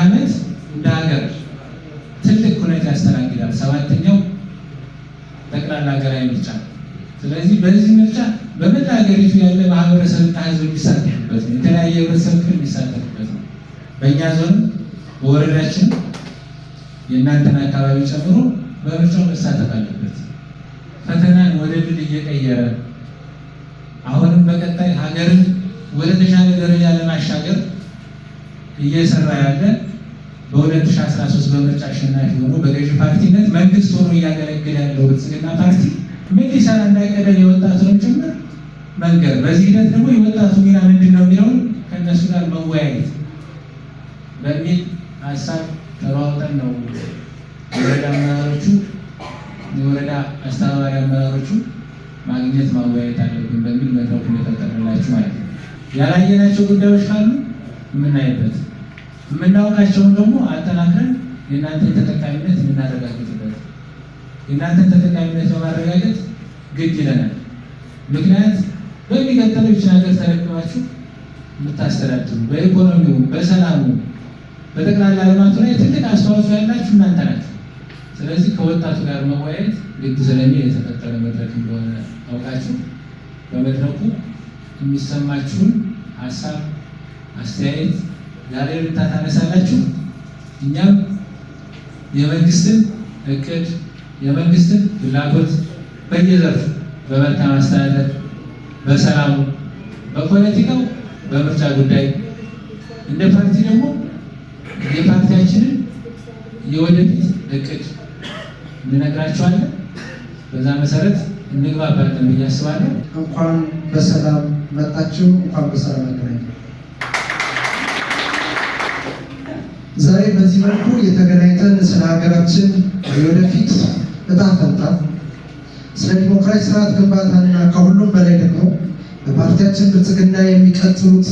ዓመት እንደ ሀገር ትልቅ ሁኔታ ያስተናግዳል። ሰባተኛው ጠቅላላ ሀገራዊ ምርጫ። ስለዚህ በዚህ ምርጫ በመላ ሀገሪቱ ያለ ማህበረሰብና ህዝብ የሚሳተፍበት ነው። የተለያየ ህብረተሰብ ክፍል የሚሳተፍበት ነው። በእኛ ዞን በወረዳችን የእናንተን አካባቢ ጨምሮ በምርጫው መሳተፍ አለበት። ፈተናን ወደ ድል እየቀየረ አሁንም በቀጣይ ሀገርን ወደ ተሻለ ደረጃ ለማሻገር እየሰራ ያለ በ2013 በምርጫ አሸናፊ ሆኖ በገዢ ፓርቲነት መንግስት ሆኖ እያገለገለ ያለው ብልጽግና ፓርቲ ምን ሊሰራ እንዳቀደን የወጣቱን ጭምር መንገር፣ በዚህ ሂደት ደግሞ የወጣቱ ሚና ምንድን ነው የሚለውን ከእነሱ ጋር መወያየት በሚል ሀሳብ ተሯውጠን ነው የወረዳ አመራሮቹ የወረዳ አስተባባሪ አመራሮቹ ማግኘት ማወያየት አለብን በሚል መድረኩን የተጠቀምላችሁ ማለት ነው። ያላየናቸው ጉዳዮች ካሉ የምናይበት የምናውቃቸውን ደግሞ አጠናክረን የእናንተን ተጠቃሚነት የምናረጋግጥበት የእናንተን ተጠቃሚነት በማረጋገጥ ግድ ይለናል። ምክንያት በሚቀጥለው ይህችን ሀገር ተረክባችሁ የምታስተዳድሩ በኢኮኖሚው፣ በሰላሙ፣ በጠቅላላ ልማቱ ላይ ትልቅ አስተዋጽኦ ያላችሁ እናንተ ናችሁ። ስለዚህ ከወጣቱ ጋር መወያየት ግድ ስለሚል የተፈጠረ መድረክ እንደሆነ አውቃችሁ በመድረኩ የሚሰማችሁን ሀሳብ አስተያየት ዛሬ ታነሳላችሁ። እኛም የመንግስትን እቅድ የመንግስትን ፍላጎት በየዘርፉ በመልካም አስተዳደር፣ በሰላሙ፣ በፖለቲካው፣ በምርጫ ጉዳይ እንደ ፓርቲ ደግሞ የፓርቲያችንን የወደፊት እቅድ እንነግራችኋለን። በዛ መሰረት እንግባባለን ብዬ አስባለሁ። እንኳን በሰላም መጣችሁ፣ እንኳን በሰላም አገናኘን። ዛሬ በዚህ መልኩ የተገናኝተን ስለ ሀገራችን የወደፊት እጣ ፈንታ፣ ስለ ዲሞክራሲ ስርዓት ግንባታና ከሁሉም በላይ ደግሞ በፓርቲያችን ብልጽግና የሚቀጥሉት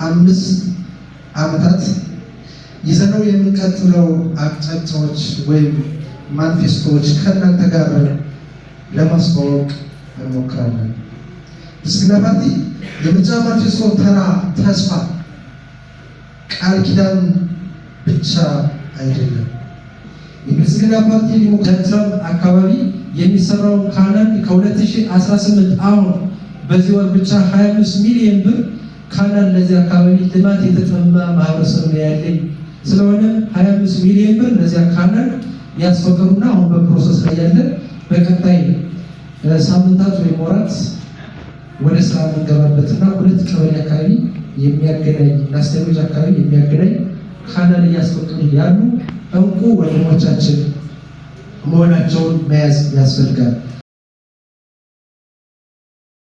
5 ዓመታት ይዘነው የምንቀጥለው አቅጣጫዎች ወይም ማኒፌስቶዎች ከእናንተ ጋር ለማስተዋወቅ እንሞክራለን። ብልጽግና ፓርቲ የምርጫ ማኒፌስቶ ተራ ተስፋ ቃል ኪዳን ብቻ አይደለም። የብልጽግና ፓርቲ ዲሞክራሲ አካባቢ የሚሰራው ካናል ከ2018 አሁን በዚህ ወር ብቻ 25 ሚሊዮን ብር ካናል ለዚህ አካባቢ ልማት የተጠማ ማህበረሰብ ነው ያለኝ። ስለሆነ 25 ሚሊዮን ብር ለዚያ ካናል ያስፈቀዱና አሁን በፕሮሰስ ላይ ያለ በቀጣይ ሳምንታት ወይም ወራት ወደ ስራ የምንገባበትና 2 ቀበሌ አካባቢ የሚያገናኝ ላስቴሮች አካባቢ የሚያገናኝ ካናል እያስፈቀዱ ያሉ እንቁ ወንድሞቻችን መሆናቸውን መያዝ ያስፈልጋል።